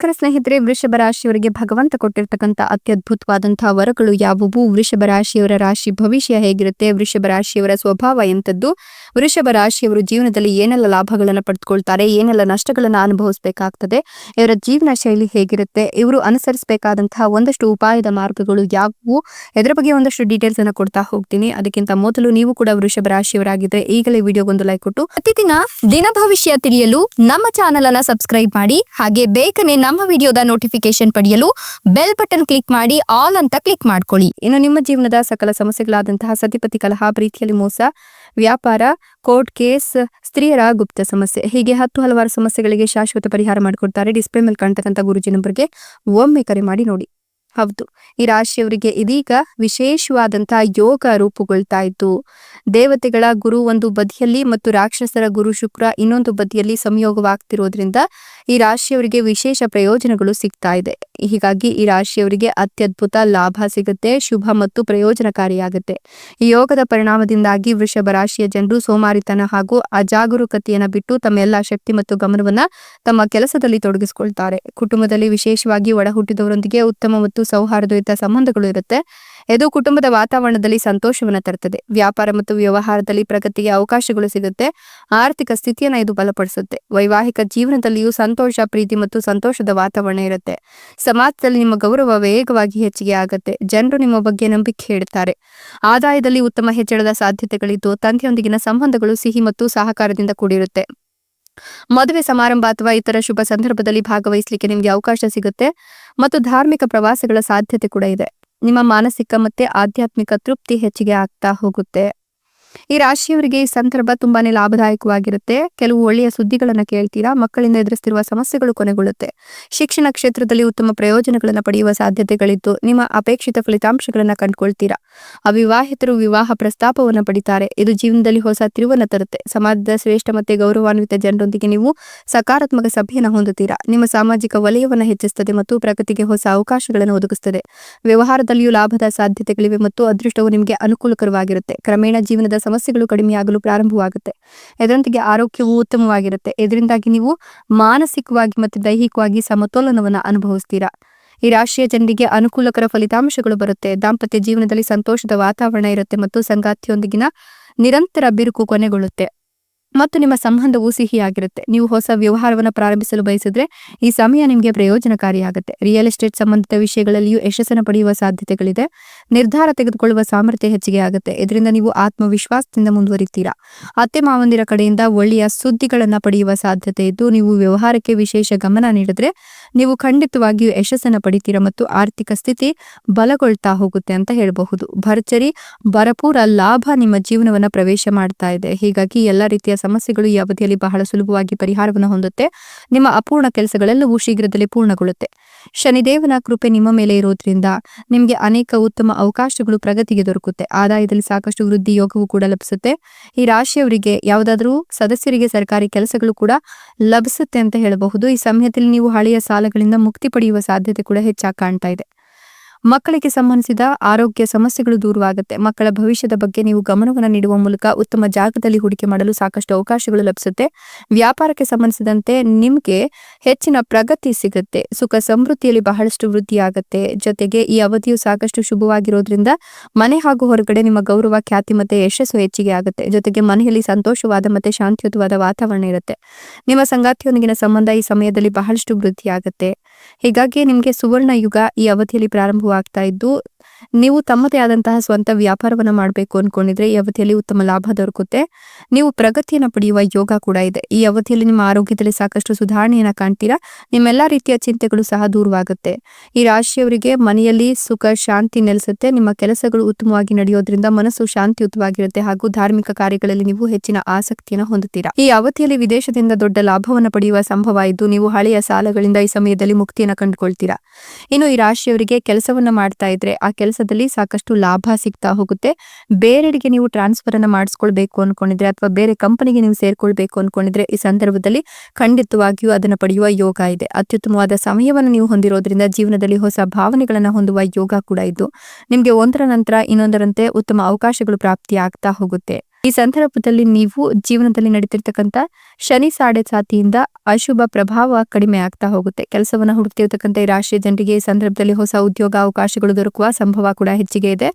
ಸ್ನೇಹಿತರೆ, ವೃಷಭ ರಾಶಿಯವರಿಗೆ ಭಗವಂತ ಕೊಟ್ಟಿರ್ತಕ್ಕಂಥ ಅತ್ಯದ್ಭುತವಾದಂತಹ ವರಗಳು ಯಾವುವು? ವೃಷಭ ರಾಶಿಯವರ ರಾಶಿ ಭವಿಷ್ಯ ಹೇಗಿರುತ್ತೆ? ವೃಷಭ ರಾಶಿಯವರ ಸ್ವಭಾವ ಎಂಥದ್ದು? ವೃಷಭ ರಾಶಿಯವರು ಜೀವನದಲ್ಲಿ ಏನೆಲ್ಲ ಲಾಭಗಳನ್ನು ಪಡೆದುಕೊಳ್ತಾರೆ, ಏನೆಲ್ಲ ನಷ್ಟಗಳನ್ನು ಅನುಭವಿಸಬೇಕಾಗ್ತದೆ, ಇವರ ಜೀವನ ಶೈಲಿ ಹೇಗಿರುತ್ತೆ, ಇವರು ಅನುಸರಿಸಬೇಕಾದಂತಹ ಒಂದಷ್ಟು ಉಪಾಯದ ಮಾರ್ಗಗಳು ಯಾವುವು, ಇದರ ಬಗ್ಗೆ ಒಂದಷ್ಟು ಡೀಟೇಲ್ಸ್ ಅನ್ನು ಕೊಡ್ತಾ ಹೋಗ್ತೀನಿ. ಅದಕ್ಕಿಂತ ಮೊದಲು ನೀವು ಕೂಡ ವೃಷಭ ರಾಶಿಯವರಾಗಿದ್ರೆ ಈಗಲೇ ವಿಡಿಯೋಗೊಂದು ಲೈಕ್ ಕೊಟ್ಟು ಪ್ರತಿದಿನ ದಿನ ಭವಿಷ್ಯ ತಿಳಿಯಲು ನಮ್ಮ ಚಾನೆಲ್ ಅನ್ನ ಸಬ್ಸ್ಕ್ರೈಬ್ ಮಾಡಿ. ಹಾಗೆ ಬೇಗನೆ ನಮ್ಮ ವಿಡಿಯೋದ ನೋಟಿಫಿಕೇಶನ್ ಪಡೆಯಲು ಬೆಲ್ ಬಟನ್ ಕ್ಲಿಕ್ ಮಾಡಿ ಆಲ್ ಅಂತ ಕ್ಲಿಕ್ ಮಾಡ್ಕೊಳ್ಳಿ. ಇನ್ನು ನಿಮ್ಮ ಜೀವನದ ಸಕಲ ಸಮಸ್ಯೆಗಳಾದಂತಹ ಸತಿಪತಿ ಕಲಹ, ಪ್ರೀತಿಯಲ್ಲಿ ಮೋಸ, ವ್ಯಾಪಾರ, ಕೋರ್ಟ್ ಕೇಸ್, ಸ್ತ್ರೀಯರ ಗುಪ್ತ ಸಮಸ್ಯೆ, ಹೀಗೆ ಹಲವಾರು ಸಮಸ್ಯೆಗಳಿಗೆ ಶಾಶ್ವತ ಪರಿಹಾರ ಮಾಡಿಕೊಡ್ತಾರೆ. ಡಿಸ್ಪ್ಲೇ ಮೇಲೆ ಕಾಣ್ತಕ್ಕಂಥ ಗುರುಜಿ ನಂಬರ್ಗೆ ಒಮ್ಮೆ ಕರೆ ಮಾಡಿ ನೋಡಿ. ಹೌದು, ಈ ರಾಶಿಯವರಿಗೆ ಇದೀಗ ವಿಶೇಷವಾದಂತಹ ಯೋಗ ರೂಪುಗೊಳ್ತಾ ಇತ್ತು. ದೇವತೆಗಳ ಗುರು ಒಂದು ಬದಿಯಲ್ಲಿ ಮತ್ತು ರಾಕ್ಷಸರ ಗುರು ಶುಕ್ರ ಇನ್ನೊಂದು ಬದಿಯಲ್ಲಿ ಸಂಯೋಗವಾಗ್ತಿರೋದ್ರಿಂದ ಈ ರಾಶಿಯವರಿಗೆ ವಿಶೇಷ ಪ್ರಯೋಜನಗಳು ಸಿಗ್ತಾ ಇದೆ. ಹೀಗಾಗಿ ಈ ರಾಶಿಯವರಿಗೆ ಅತ್ಯದ್ಭುತ ಲಾಭ ಸಿಗುತ್ತೆ, ಶುಭ ಮತ್ತು ಪ್ರಯೋಜನಕಾರಿಯಾಗುತ್ತೆ. ಈ ಯೋಗದ ಪರಿಣಾಮದಿಂದಾಗಿ ವೃಷಭ ರಾಶಿಯ ಜನರು ಸೋಮಾರಿತನ ಹಾಗೂ ಅಜಾಗರೂಕತೆಯನ್ನ ಬಿಟ್ಟು ತಮ್ಮ ಎಲ್ಲಾ ಶಕ್ತಿ ಮತ್ತು ಗಮನವನ್ನ ತಮ್ಮ ಕೆಲಸದಲ್ಲಿ ತೊಡಗಿಸಿಕೊಳ್ತಾರೆ. ಕುಟುಂಬದಲ್ಲಿ ವಿಶೇಷವಾಗಿ ಒಡ ಹುಟ್ಟಿದವರೊಂದಿಗೆ ಉತ್ತಮ ಮತ್ತು ಸೌಹಾರ್ದಯುತ ಸಂಬಂಧಗಳು ಇರುತ್ತೆ. ಇದು ಕುಟುಂಬದ ವಾತಾವರಣದಲ್ಲಿ ಸಂತೋಷವನ್ನ ತರುತ್ತದೆ. ವ್ಯಾಪಾರ ಮತ್ತು ವ್ಯವಹಾರದಲ್ಲಿ ಪ್ರಗತಿಗೆ ಅವಕಾಶಗಳು ಸಿಗುತ್ತೆ. ಆರ್ಥಿಕ ಸ್ಥಿತಿಯನ್ನ ಇದು ಬಲಪಡಿಸುತ್ತೆ. ವೈವಾಹಿಕ ಜೀವನದಲ್ಲಿಯೂ ಸಂತೋಷ, ಪ್ರೀತಿ ಮತ್ತು ಸಂತೋಷದ ವಾತಾವರಣ ಇರುತ್ತೆ. ಸಮಾಜದಲ್ಲಿ ನಿಮ್ಮ ಗೌರವ ವೇಗವಾಗಿ ಹೆಚ್ಚಿಗೆ ಆಗುತ್ತೆ. ಜನರು ನಿಮ್ಮ ಬಗ್ಗೆ ನಂಬಿಕೆ ಇಡ್ತಾರೆ. ಆದಾಯದಲ್ಲಿ ಉತ್ತಮ ಹೆಚ್ಚಳದ ಸಾಧ್ಯತೆಗಳಿದ್ದು ತಂದೆಯೊಂದಿಗಿನ ಸಂಬಂಧಗಳು ಸಿಹಿ ಮತ್ತು ಸಹಕಾರದಿಂದ ಕೂಡಿರುತ್ತೆ. ಮದುವೆ ಸಮಾರಂಭ ಅಥವಾ ಇತರ ಶುಭ ಸಂದರ್ಭದಲ್ಲಿ ಭಾಗವಹಿಸಲಿಕ್ಕೆ ನಿಮಗೆ ಅವಕಾಶ ಸಿಗುತ್ತೆ ಮತ್ತು ಧಾರ್ಮಿಕ ಪ್ರವಾಸಗಳ ಸಾಧ್ಯತೆ ಕೂಡ ಇದೆ. ನಿಮ್ಮ ಮಾನಸಿಕ ಮತ್ತೆ ಆಧ್ಯಾತ್ಮಿಕ ತೃಪ್ತಿ ಹೆಚ್ಚಿಗೆ ಆಗ್ತಾ ಹೋಗುತ್ತೆ. ಈ ರಾಶಿಯವರಿಗೆ ಈ ಸಂದರ್ಭ ತುಂಬಾನೇ ಲಾಭದಾಯಕವಾಗಿರುತ್ತೆ. ಕೆಲವು ಒಳ್ಳೆಯ ಸುದ್ದಿಗಳನ್ನ ಕೇಳ್ತೀರಾ. ಮಕ್ಕಳಿಂದ ಎದುರಿಸ್ತಿರುವ ಸಮಸ್ಯೆಗಳು ಕೊನೆಗೊಳ್ಳುತ್ತೆ. ಶಿಕ್ಷಣ ಕ್ಷೇತ್ರದಲ್ಲಿ ಉತ್ತಮ ಪ್ರಯೋಜನಗಳನ್ನ ಪಡೆಯುವ ಸಾಧ್ಯತೆಗಳಿದ್ದು ನಿಮ್ಮ ಅಪೇಕ್ಷಿತ ಫಲಿತಾಂಶಗಳನ್ನ ಕಂಡುಕೊಳ್ತೀರಾ. ಅವಿವಾಹಿತರು ವಿವಾಹ ಪ್ರಸ್ತಾಪವನ್ನ ಪಡಿತಾರೆ. ಇದು ಜೀವನದಲ್ಲಿ ಹೊಸ ತಿರುವನ್ನ ತರುತ್ತೆ. ಸಮಾಜದ ಶ್ರೇಷ್ಠ ಮತ್ತೆ ಗೌರವಾನ್ವಿತ ಜನರೊಂದಿಗೆ ನೀವು ಸಕಾರಾತ್ಮಕ ಸಭೆಯನ್ನು ಹೊಂದುತ್ತೀರಾ. ನಿಮ್ಮ ಸಾಮಾಜಿಕ ವಲಯವನ್ನ ಹೆಚ್ಚಿಸುತ್ತದೆ ಮತ್ತು ಪ್ರಗತಿಗೆ ಹೊಸ ಅವಕಾಶಗಳನ್ನು ಒದಗಿಸುತ್ತದೆ. ವ್ಯವಹಾರದಲ್ಲಿಯೂ ಲಾಭದ ಸಾಧ್ಯತೆಗಳಿವೆ ಮತ್ತು ಅದೃಷ್ಟವು ನಿಮಗೆ ಅನುಕೂಲಕರವಾಗಿರುತ್ತೆ. ಕ್ರಮೇಣ ಜೀವನದ ಸಮಸ್ಯೆಗಳು ಕಡಿಮೆಯಾಗಲು ಪ್ರಾರಂಭವಾಗುತ್ತೆ. ಇದರೊಂದಿಗೆ ಆರೋಗ್ಯವು ಉತ್ತಮವಾಗಿರುತ್ತೆ. ಇದರಿಂದಾಗಿ ನೀವು ಮಾನಸಿಕವಾಗಿ ಮತ್ತು ದೈಹಿಕವಾಗಿ ಸಮತೋಲನವನ್ನು ಅನುಭವಿಸ್ತೀರಾ. ಈ ರಾಶಿಯ ಜನರಿಗೆ ಅನುಕೂಲಕರ ಫಲಿತಾಂಶಗಳು ಬರುತ್ತೆ. ದಾಂಪತ್ಯ ಜೀವನದಲ್ಲಿ ಸಂತೋಷದ ವಾತಾವರಣ ಇರುತ್ತೆ ಮತ್ತು ಸಂಗಾತಿಯೊಂದಿಗಿನ ನಿರಂತರ ಬಿರುಕು ಕೊನೆಗೊಳ್ಳುತ್ತೆ ಮತ್ತು ನಿಮ್ಮ ಸಂಬಂಧವು ಸಿಹಿಯಾಗಿರುತ್ತೆ. ನೀವು ಹೊಸ ವ್ಯವಹಾರವನ್ನು ಪ್ರಾರಂಭಿಸಲು ಬಯಸಿದ್ರೆ ಈ ಸಮಯ ನಿಮಗೆ ಪ್ರಯೋಜನಕಾರಿಯಾಗುತ್ತೆ. ರಿಯಲ್ ಎಸ್ಟೇಟ್ ಸಂಬಂಧಿತ ವಿಷಯಗಳಲ್ಲಿಯೂ ಯಶಸ್ಸನ್ನು ಪಡೆಯುವ ಸಾಧ್ಯತೆಗಳಿದೆ. ನಿರ್ಧಾರ ತೆಗೆದುಕೊಳ್ಳುವ ಸಾಮರ್ಥ್ಯ ಹೆಚ್ಚಿಗೆ ಆಗುತ್ತೆ. ಇದರಿಂದ ನೀವು ಆತ್ಮವಿಶ್ವಾಸದಿಂದ ಮುಂದುವರಿತೀರಾ. ಅತ್ತೆ ಮಾವಂದಿರ ಕಡೆಯಿಂದ ಒಳ್ಳೆಯ ಸುದ್ದಿಗಳನ್ನ ಪಡೆಯುವ ಸಾಧ್ಯತೆ ಇದ್ದು ನೀವು ವ್ಯವಹಾರಕ್ಕೆ ವಿಶೇಷ ಗಮನ ನೀಡಿದ್ರೆ ನೀವು ಖಂಡಿತವಾಗಿಯೂ ಯಶಸ್ಸನ್ನು ಪಡಿತೀರಾ ಮತ್ತು ಆರ್ಥಿಕ ಸ್ಥಿತಿ ಬಲಗೊಳ್ತಾ ಹೋಗುತ್ತೆ ಅಂತ ಹೇಳಬಹುದು. ಭರ್ಜರಿ ಭರಪೂರ ಲಾಭ ನಿಮ್ಮ ಜೀವನವನ್ನ ಪ್ರವೇಶ ಮಾಡ್ತಾ ಇದೆ. ಹೀಗಾಗಿ ಎಲ್ಲ ರೀತಿಯ ಸಮಸ್ಯೆಗಳು ಈ ಅವಧಿಯಲ್ಲಿ ಬಹಳ ಸುಲಭವಾಗಿ ಪರಿಹಾರವನ್ನು ಹೊಂದುತ್ತೆ. ನಿಮ್ಮ ಅಪೂರ್ಣ ಕೆಲಸಗಳೆಲ್ಲವೂ ಶೀಘ್ರದಲ್ಲೇ ಪೂರ್ಣಗೊಳ್ಳುತ್ತೆ. ಶನಿದೇವನ ಕೃಪೆ ನಿಮ್ಮ ಮೇಲೆ ಇರೋದ್ರಿಂದ ನಿಮಗೆ ಅನೇಕ ಉತ್ತಮ ಅವಕಾಶಗಳು ಪ್ರಗತಿಗೆ ದೊರಕುತ್ತೆ. ಆದಾಯದಲ್ಲಿ ಸಾಕಷ್ಟು ವೃದ್ಧಿ ಯೋಗವೂ ಕೂಡ ಲಭಿಸುತ್ತೆ. ಈ ರಾಶಿಯವರಿಗೆ ಯಾವುದಾದ್ರೂ ಸದಸ್ಯರಿಗೆ ಸರ್ಕಾರಿ ಕೆಲಸಗಳು ಕೂಡ ಲಭಿಸುತ್ತೆ ಅಂತ ಹೇಳಬಹುದು. ಈ ಸಮಯದಲ್ಲಿ ನೀವು ಹಳೆಯ ಸಾಲಗಳಿಂದ ಮುಕ್ತಿ ಪಡೆಯುವ ಸಾಧ್ಯತೆ ಕೂಡ ಹೆಚ್ಚಾಗಿ ಕಾಣ್ತಾ ಇದೆ. ಮಕ್ಕಳಿಗೆ ಸಂಬಂಧಿಸಿದ ಆರೋಗ್ಯ ಸಮಸ್ಯೆಗಳು ದೂರವಾಗುತ್ತೆ. ಮಕ್ಕಳ ಭವಿಷ್ಯದ ಬಗ್ಗೆ ನೀವು ಗಮನವನ್ನು ನೀಡುವ ಮೂಲಕ ಉತ್ತಮ ಜಾಗದಲ್ಲಿ ಹೂಡಿಕೆ ಮಾಡಲು ಸಾಕಷ್ಟು ಅವಕಾಶಗಳು ಲಭಿಸುತ್ತೆ. ವ್ಯಾಪಾರಕ್ಕೆ ಸಂಬಂಧಿಸಿದಂತೆ ನಿಮಗೆ ಹೆಚ್ಚಿನ ಪ್ರಗತಿ ಸಿಗುತ್ತೆ. ಸುಖ ಸಮೃದ್ಧಿಯಲ್ಲಿ ಬಹಳಷ್ಟು ವೃದ್ಧಿಯಾಗುತ್ತೆ. ಜೊತೆಗೆ ಈ ಅವಧಿಯು ಸಾಕಷ್ಟು ಶುಭವಾಗಿರೋದ್ರಿಂದ ಮನೆ ಹಾಗೂ ಹೊರಗಡೆ ನಿಮ್ಮ ಗೌರವ, ಖ್ಯಾತಿ ಮತ್ತೆ ಯಶಸ್ಸು ಹೆಚ್ಚಿಗೆ ಆಗುತ್ತೆ. ಜೊತೆಗೆ ಮನೆಯಲ್ಲಿ ಸಂತೋಷವಾದ ಮತ್ತೆ ಶಾಂತಿಯುತವಾದ ವಾತಾವರಣ ಇರುತ್ತೆ. ನಿಮ್ಮ ಸಂಗಾತಿಯೊಂದಿಗಿನ ಸಂಬಂಧ ಈ ಸಮಯದಲ್ಲಿ ಬಹಳಷ್ಟು ವೃದ್ಧಿಯಾಗುತ್ತೆ. ಹೀಗಾಗಿ ನಿಮಗೆ ಸುವರ್ಣ ಯುಗ ಈ ಅವಧಿಯಲ್ಲಿ ಪ್ರಾರಂಭವಾಗ್ತಾ ಇದ್ದು ನೀವು ತಮ್ಮದೇ ಆದಂತಹ ಸ್ವಂತ ವ್ಯಾಪಾರವನ್ನು ಮಾಡಬೇಕು ಅನ್ಕೊಂಡಿದ್ರೆ ಈ ಅವಧಿಯಲ್ಲಿ ಉತ್ತಮ ಲಾಭ ದೊರಕುತ್ತೆ. ನೀವು ಪ್ರಗತಿಯನ್ನು ಪಡೆಯುವ ಯೋಗ ಕೂಡ ಇದೆ. ಈ ಅವಧಿಯಲ್ಲಿ ನಿಮ್ಮ ಆರೋಗ್ಯದಲ್ಲಿ ಸಾಕಷ್ಟು ಸುಧಾರಣೆಯನ್ನ ಕಾಣ್ತೀರಾ. ನಿಮ್ಮೆಲ್ಲಾ ರೀತಿಯ ಚಿಂತೆಗಳು ಸಹ ದೂರವಾಗುತ್ತೆ. ಈ ರಾಶಿಯವರಿಗೆ ಮನೆಯಲ್ಲಿ ಸುಖ ಶಾಂತಿ ನೆಲೆಸುತ್ತೆ. ನಿಮ್ಮ ಕೆಲಸಗಳು ಉತ್ತಮವಾಗಿ ನಡೆಯೋದ್ರಿಂದ ಮನಸ್ಸು ಶಾಂತಿಯುತವಾಗಿರುತ್ತೆ ಹಾಗೂ ಧಾರ್ಮಿಕ ಕಾರ್ಯಗಳಲ್ಲಿ ನೀವು ಹೆಚ್ಚಿನ ಆಸಕ್ತಿಯನ್ನು ಹೊಂದುತ್ತೀರಾ. ಈ ಅವಧಿಯಲ್ಲಿ ವಿದೇಶದಿಂದ ದೊಡ್ಡ ಲಾಭವನ್ನು ಪಡೆಯುವ ಸಂಭವ ಇದ್ದು ನೀವು ಹಳೆಯ ಸಾಲಗಳಿಂದ ಈ ಸಮಯದಲ್ಲಿ ಮುಕ್ತಿಯನ್ನು ಕಂಡುಕೊಳ್ತೀರಾ. ಇನ್ನು ಈ ರಾಶಿಯವರಿಗೆ ಕೆಲಸವನ್ನ ಮಾಡ್ತಾ ಇದ್ರೆ ಆ ಕೆಲಸದಲ್ಲಿ ಸಾಕಷ್ಟು ಲಾಭ ಸಿಗ್ತಾ ಹೋಗುತ್ತೆ. ಬೇರೆಡೆಗೆ ನೀವು ಟ್ರಾನ್ಸ್ಫರ್ ಅನ್ನ ಮಾಡಿಸ್ಕೊಳ್ಬೇಕು ಅನ್ಕೊಂಡಿದ್ರೆ ಅಥವಾ ಬೇರೆ ಕಂಪನಿಗೆ ನೀವು ಸೇರ್ಕೊಳ್ಬೇಕು ಅನ್ಕೊಂಡಿದ್ರೆ ಈ ಸಂದರ್ಭದಲ್ಲಿ ಖಂಡಿತವಾಗಿಯೂ ಅದನ್ನ ಪಡೆಯುವ ಯೋಗ ಇದೆ. ಅತ್ಯುತ್ತಮವಾದ ಸಮಯವನ್ನು ನೀವು ಹೊಂದಿರೋದ್ರಿಂದ ಜೀವನದಲ್ಲಿ ಹೊಸ ಭಾವನೆಗಳನ್ನ ಹೊಂದುವ ಯೋಗ ಕೂಡ ಇದ್ದು ನಿಮ್ಗೆ ಒಂದರ ನಂತರ ಇನ್ನೊಂದರಂತೆ ಉತ್ತಮ ಅವಕಾಶಗಳು ಪ್ರಾಪ್ತಿಯಾಗ್ತಾ ಹೋಗುತ್ತೆ. ಈ ಸಂದರ್ಭದಲ್ಲಿ ನೀವು ಜೀವನದಲ್ಲಿ ನಡೀತಿರ್ತಕ್ಕಂಥ ಶನಿ ಸಾಡೆಸಾತಿಯಿಂದ ಅಶುಭ ಪ್ರಭಾವ ಕಡಿಮೆ ಆಗ್ತಾ ಹೋಗುತ್ತೆ. ಕೆಲಸವನ್ನ ಹುಡುಕ್ತಿರ್ತಕ್ಕಂಥ ಈ ರಾಶಿಯ ಜನರಿಗೆ ಈ ಸಂದರ್ಭದಲ್ಲಿ ಹೊಸ ಉದ್ಯೋಗ ಅವಕಾಶಗಳು ದೊರಕುವ ಸಂಭವ ಕೂಡ ಹೆಚ್ಚಿಗೆ ಇದೆ.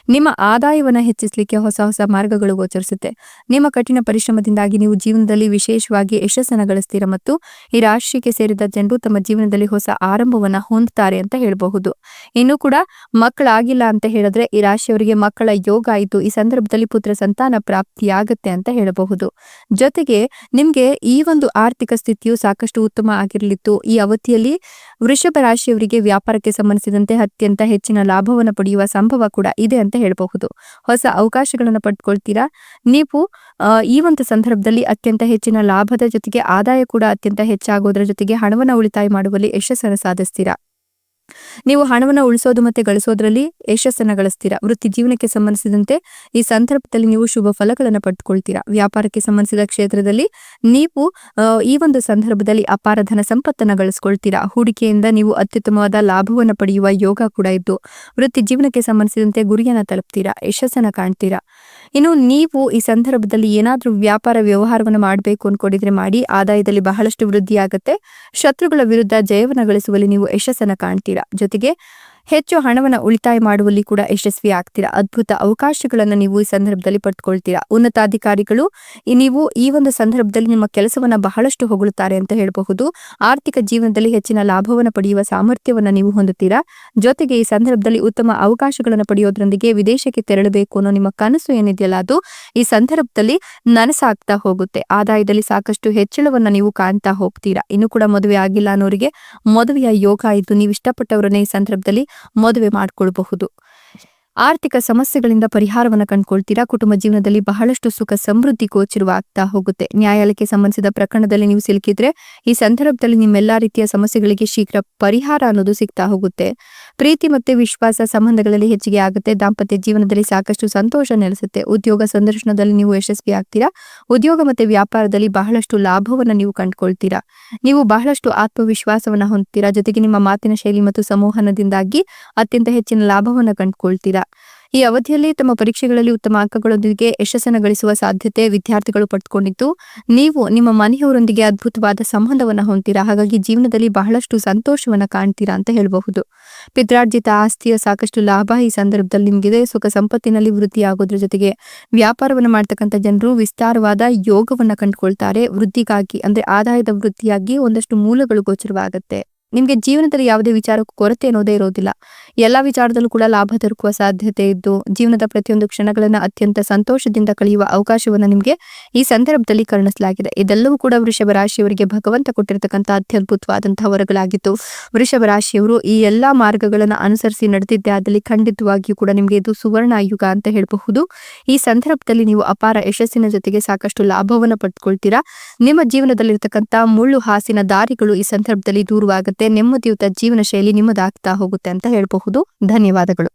ನಿಮ್ಮ ಆದಾಯವನ್ನ ಹೆಚ್ಚಿಸಲಿಕ್ಕೆ ಹೊಸ ಹೊಸ ಮಾರ್ಗಗಳು ಗೋಚರಿಸುತ್ತೆ. ನಿಮ್ಮ ಕಠಿಣ ಪರಿಶ್ರಮದಿಂದಾಗಿ ನೀವು ಜೀವನದಲ್ಲಿ ವಿಶೇಷವಾಗಿ ಯಶಸ್ಸನ್ನು ಗಳಿಸ್ತೀರಾ ಮತ್ತು ಈ ರಾಶಿಗೆ ಸೇರಿದ ಜನರು ತಮ್ಮ ಜೀವನದಲ್ಲಿ ಹೊಸ ಆರಂಭವನ್ನ ಹೊಂದುತ್ತಾರೆ ಅಂತ ಹೇಳಬಹುದು. ಇನ್ನು ಕೂಡ ಮಕ್ಕಳಾಗಿಲ್ಲ ಅಂತ ಹೇಳಿದ್ರೆ ಈ ರಾಶಿಯವರಿಗೆ ಮಕ್ಕಳ ಯೋಗ ಆಯಿತು. ಈ ಸಂದರ್ಭದಲ್ಲಿ ಪುತ್ರ ಸಂತಾನ ಪ್ರಾಪ್ತಿಯಾಗತ್ತೆ ಅಂತ ಹೇಳಬಹುದು. ಜೊತೆಗೆ ನಿಮ್ಗೆ ಈ ಒಂದು ಆರ್ಥಿಕ ಸ್ಥಿತಿಯು ಸಾಕಷ್ಟು ಉತ್ತಮ ಆಗಿರಲಿತ್ತು. ಈ ಅವಧಿಯಲ್ಲಿ ವೃಷಭ ರಾಶಿಯವರಿಗೆ ವ್ಯಾಪಾರಕ್ಕೆ ಸಂಬಂಧಿಸಿದಂತೆ ಅತ್ಯಂತ ಹೆಚ್ಚಿನ ಲಾಭವನ್ನು ಪಡೆಯುವ ಸಂಭವ ಕೂಡ ಇದೆ ಅಂತ ಹೇಳಬಹುದು. ಹೊಸ ಅವಕಾಶಗಳನ್ನು ಪಡ್ಕೊಳ್ತೀರಾ. ನೀವು ಈ ಒಂದು ಸಂದರ್ಭದಲ್ಲಿ ಅತ್ಯಂತ ಹೆಚ್ಚಿನ ಲಾಭದ ಜೊತೆಗೆ ಆದಾಯ ಕೂಡ ಅತ್ಯಂತ ಹೆಚ್ಚಾಗೋದ್ರ ಜೊತೆಗೆ ಹಣವನ್ನು ಉಳಿತಾಯ ಮಾಡುವಲ್ಲಿ ಯಶಸ್ಸನ್ನು ಸಾಧಿಸ್ತೀರಾ. ನೀವು ಹಣವನ್ನು ಉಳಿಸೋದು ಮತ್ತೆ ಗಳಿಸೋದ್ರಲ್ಲಿ ಯಶಸ್ಸನ್ನು ಗಳಿಸ್ತೀರಾ. ವೃತ್ತಿ ಜೀವನಕ್ಕೆ ಸಂಬಂಧಿಸಿದಂತೆ ಈ ಸಂದರ್ಭದಲ್ಲಿ ನೀವು ಶುಭ ಫಲಗಳನ್ನು ಪಡೆದುಕೊಳ್ತೀರಾ. ವ್ಯಾಪಾರಕ್ಕೆ ಸಂಬಂಧಿಸಿದ ಕ್ಷೇತ್ರದಲ್ಲಿ ನೀವು ಈ ಒಂದು ಸಂದರ್ಭದಲ್ಲಿ ಅಪಾರ ಧನ ಸಂಪತ್ತನ್ನು ಗಳಿಸ್ಕೊಳ್ತೀರಾ. ಹೂಡಿಕೆಯಿಂದ ನೀವು ಅತ್ಯುತ್ತಮವಾದ ಲಾಭವನ್ನು ಪಡೆಯುವ ಯೋಗ ಕೂಡ ಇದ್ದು ವೃತ್ತಿ ಜೀವನಕ್ಕೆ ಸಂಬಂಧಿಸಿದಂತೆ ಗುರಿಯನ್ನು ತಲುಪ್ತೀರಾ, ಯಶಸ್ಸನ್ನು ಕಾಣ್ತೀರಾ. ಇನ್ನು ನೀವು ಈ ಸಂದರ್ಭದಲ್ಲಿ ಏನಾದರೂ ವ್ಯಾಪಾರ ವ್ಯವಹಾರವನ್ನು ಮಾಡಬೇಕು ಅನ್ಕೊಂಡಿದ್ರೆ ಮಾಡಿ. ಆದಾಯದಲ್ಲಿ ಬಹಳಷ್ಟು ವೃದ್ಧಿ ಆಗುತ್ತೆ. ಶತ್ರುಗಳ ವಿರುದ್ಧ ಜಯವನ್ನು ಗಳಿಸುವಲ್ಲಿ ನೀವು ಯಶಸ್ಸನ್ನು ಕಾಣ್ತೀರಾ. ಜೊತೆಗೆ ಹೆಚ್ಚು ಹಣವನ್ನು ಉಳಿತಾಯ ಮಾಡುವಲ್ಲಿ ಕೂಡ ಯಶಸ್ವಿ ಆಗ್ತೀರಾ. ಅದ್ಭುತ ಅವಕಾಶಗಳನ್ನು ನೀವು ಈ ಸಂದರ್ಭದಲ್ಲಿ ಪಡೆದುಕೊಳ್ತೀರಾ. ಉನ್ನತಾಧಿಕಾರಿಗಳು ನೀವು ಈ ಒಂದು ಸಂದರ್ಭದಲ್ಲಿ ನಿಮ್ಮ ಕೆಲಸವನ್ನ ಬಹಳಷ್ಟು ಹೊಗಳುತ್ತಾರೆ ಅಂತ ಹೇಳಬಹುದು. ಆರ್ಥಿಕ ಜೀವನದಲ್ಲಿ ಹೆಚ್ಚಿನ ಲಾಭವನ್ನು ಪಡೆಯುವ ಸಾಮರ್ಥ್ಯವನ್ನು ನೀವು ಹೊಂದುತ್ತೀರಾ. ಜೊತೆಗೆ ಈ ಸಂದರ್ಭದಲ್ಲಿ ಉತ್ತಮ ಅವಕಾಶಗಳನ್ನು ಪಡೆಯೋದ್ರೊಂದಿಗೆ ವಿದೇಶಕ್ಕೆ ತೆರಳಬೇಕು ಅನ್ನೋ ನಿಮ್ಮ ಕನಸು ಏನಿದೆಯಲ್ಲ ಅದು ಈ ಸಂದರ್ಭದಲ್ಲಿ ನನಸಾಗ್ತಾ ಹೋಗುತ್ತೆ. ಆದಾಯದಲ್ಲಿ ಸಾಕಷ್ಟು ಹೆಚ್ಚಳವನ್ನ ನೀವು ಕಾಣ್ತಾ ಹೋಗ್ತೀರಾ. ಇನ್ನು ಕೂಡ ಮದುವೆ ಆಗಿಲ್ಲ ಅನ್ನೋರಿಗೆ ಮದುವೆಯ ಯೋಗ ಇದ್ದು ನೀವು ಇಷ್ಟಪಟ್ಟವರನ್ನೇ ಈ ಸಂದರ್ಭದಲ್ಲಿ ಮದುವೆ ಮಾಡಿಕೊಳ್ಳಬಹುದು. ಆರ್ಥಿಕ ಸಮಸ್ಯೆಗಳಿಂದ ಪರಿಹಾರವನ್ನು ಕಂಡುಕೊಳ್ತೀರಾ. ಕುಟುಂಬ ಜೀವನದಲ್ಲಿ ಬಹಳಷ್ಟು ಸುಖ ಸಮೃದ್ಧಿ ಗೋಚರವಾಗ್ತಾ ಹೋಗುತ್ತೆ. ನ್ಯಾಯಾಲಯಕ್ಕೆ ಸಂಬಂಧಿಸಿದ ಪ್ರಕರಣದಲ್ಲಿ ನೀವು ಸಿಲುಕಿದ್ರೆ ಈ ಸಂದರ್ಭದಲ್ಲಿ ನಿಮ್ಮೆಲ್ಲಾ ರೀತಿಯ ಸಮಸ್ಯೆಗಳಿಗೆ ಶೀಘ್ರ ಪರಿಹಾರ ಅನ್ನೋದು ಸಿಗ್ತಾ ಹೋಗುತ್ತೆ. ಪ್ರೀತಿ ಮತ್ತೆ ವಿಶ್ವಾಸ ಸಂಬಂಧಗಳಲ್ಲಿ ಹೆಚ್ಚಿಗೆ ಆಗುತ್ತೆ. ದಾಂಪತ್ಯ ಜೀವನದಲ್ಲಿ ಸಾಕಷ್ಟು ಸಂತೋಷ ನೆಲೆಸುತ್ತೆ. ಉದ್ಯೋಗ ಸಂದರ್ಶನದಲ್ಲಿ ನೀವು ಯಶಸ್ವಿ ಆಗ್ತೀರಾ. ಉದ್ಯೋಗ ಮತ್ತೆ ವ್ಯಾಪಾರದಲ್ಲಿ ಬಹಳಷ್ಟು ಲಾಭವನ್ನು ನೀವು ಕಂಡುಕೊಳ್ತೀರಾ. ನೀವು ಬಹಳಷ್ಟು ಆತ್ಮವಿಶ್ವಾಸವನ್ನ ಹೊಂದ್ತೀರಾ. ಜೊತೆಗೆ ನಿಮ್ಮ ಮಾತಿನ ಶೈಲಿ ಮತ್ತು ಸಂವಹನದಿಂದಾಗಿ ಅತ್ಯಂತ ಹೆಚ್ಚಿನ ಲಾಭವನ್ನು ಕಂಡುಕೊಳ್ತೀರಾ. ಈ ಅವಧಿಯಲ್ಲಿ ತಮ್ಮ ಪರೀಕ್ಷೆಗಳಲ್ಲಿ ಉತ್ತಮ ಅಂಕಗಳೊಂದಿಗೆ ಯಶಸ್ಸನ್ನು ಗಳಿಸುವ ಸಾಧ್ಯತೆ ವಿದ್ಯಾರ್ಥಿಗಳು ಪಡೆದುಕೊಂಡಿದ್ದು ನೀವು ನಿಮ್ಮ ಮನೆಯವರೊಂದಿಗೆ ಅದ್ಭುತವಾದ ಸಂಬಂಧವನ್ನ ಹೊಂದ್ತೀರಾ. ಹಾಗಾಗಿ ಜೀವನದಲ್ಲಿ ಬಹಳಷ್ಟು ಸಂತೋಷವನ್ನ ಕಾಣ್ತೀರಾ ಅಂತ ಹೇಳಬಹುದು. ಪಿತ್ರಾರ್ಜಿತ ಆಸ್ತಿಯ ಸಾಕಷ್ಟು ಲಾಭ ಈ ಸಂದರ್ಭದಲ್ಲಿ ನಿಮಗಿದೆ. ಸುಖ ಸಂಪತ್ತಿನಲ್ಲಿ ವೃದ್ಧಿ ಆಗೋದ್ರ ಜೊತೆಗೆ ವ್ಯಾಪಾರವನ್ನು ಮಾಡ್ತಕ್ಕಂಥ ಜನರು ವಿಸ್ತಾರವಾದ ಯೋಗವನ್ನ ಕಂಡುಕೊಳ್ತಾರೆ. ವೃದ್ಧಿಗಾಗಿ ಅಂದ್ರೆ ಆದಾಯದ ವೃದ್ಧಿಯಾಗಿ ಒಂದಷ್ಟು ಮೂಲಗಳು ಗೋಚರವಾಗುತ್ತೆ. ನಿಮ್ಗೆ ಜೀವನದಲ್ಲಿ ಯಾವುದೇ ವಿಚಾರಕ್ಕೂ ಕೊರತೆ ಅನ್ನೋದೇ ಇರೋದಿಲ್ಲ. ಎಲ್ಲಾ ವಿಚಾರದಲ್ಲೂ ಕೂಡ ಲಾಭ ದೊರಕುವ ಸಾಧ್ಯತೆ ಇದ್ದು ಜೀವನದ ಪ್ರತಿಯೊಂದು ಕ್ಷಣಗಳನ್ನ ಅತ್ಯಂತ ಸಂತೋಷದಿಂದ ಕಳೆಯುವ ಅವಕಾಶವನ್ನ ನಿಮ್ಗೆ ಈ ಸಂದರ್ಭದಲ್ಲಿ ಕರುಣಿಸಲಾಗಿದೆ. ಇದೆಲ್ಲವೂ ಕೂಡ ವೃಷಭ ರಾಶಿಯವರಿಗೆ ಭಗವಂತ ಕೊಟ್ಟಿರತಕ್ಕಂಥ ಅತ್ಯದ್ಭುತವಾದಂತಹ ವರಗಳಾಗಿತ್ತು. ವೃಷಭ ರಾಶಿಯವರು ಈ ಎಲ್ಲಾ ಮಾರ್ಗಗಳನ್ನ ಅನುಸರಿಸಿ ನಡೆದಿದ್ದೆ ಆದಲ್ಲಿ ಖಂಡಿತವಾಗಿಯೂ ಕೂಡ ನಿಮ್ಗೆ ಇದು ಸುವರ್ಣ ಯುಗ ಅಂತ ಹೇಳಬಹುದು. ಈ ಸಂದರ್ಭದಲ್ಲಿ ನೀವು ಅಪಾರ ಯಶಸ್ಸಿನ ಜೊತೆಗೆ ಸಾಕಷ್ಟು ಲಾಭವನ್ನು ಪಡೆದುಕೊಳ್ತೀರಾ. ನಿಮ್ಮ ಜೀವನದಲ್ಲಿರ್ತಕ್ಕಂಥ ಮುಳ್ಳು ಹಾಸಿನ ದಾರಿಗಳು ಈ ಸಂದರ್ಭದಲ್ಲಿ ದೂರವಾಗುತ್ತೆ. ನೆಮ್ಮದಿಯುತ ಜೀವನ ಶೈಲಿ ನಿಮ್ಮದಾಗ್ತಾ ಹೋಗುತ್ತೆ ಅಂತ ಹೇಳಬಹುದು. ಧನ್ಯವಾದಗಳು.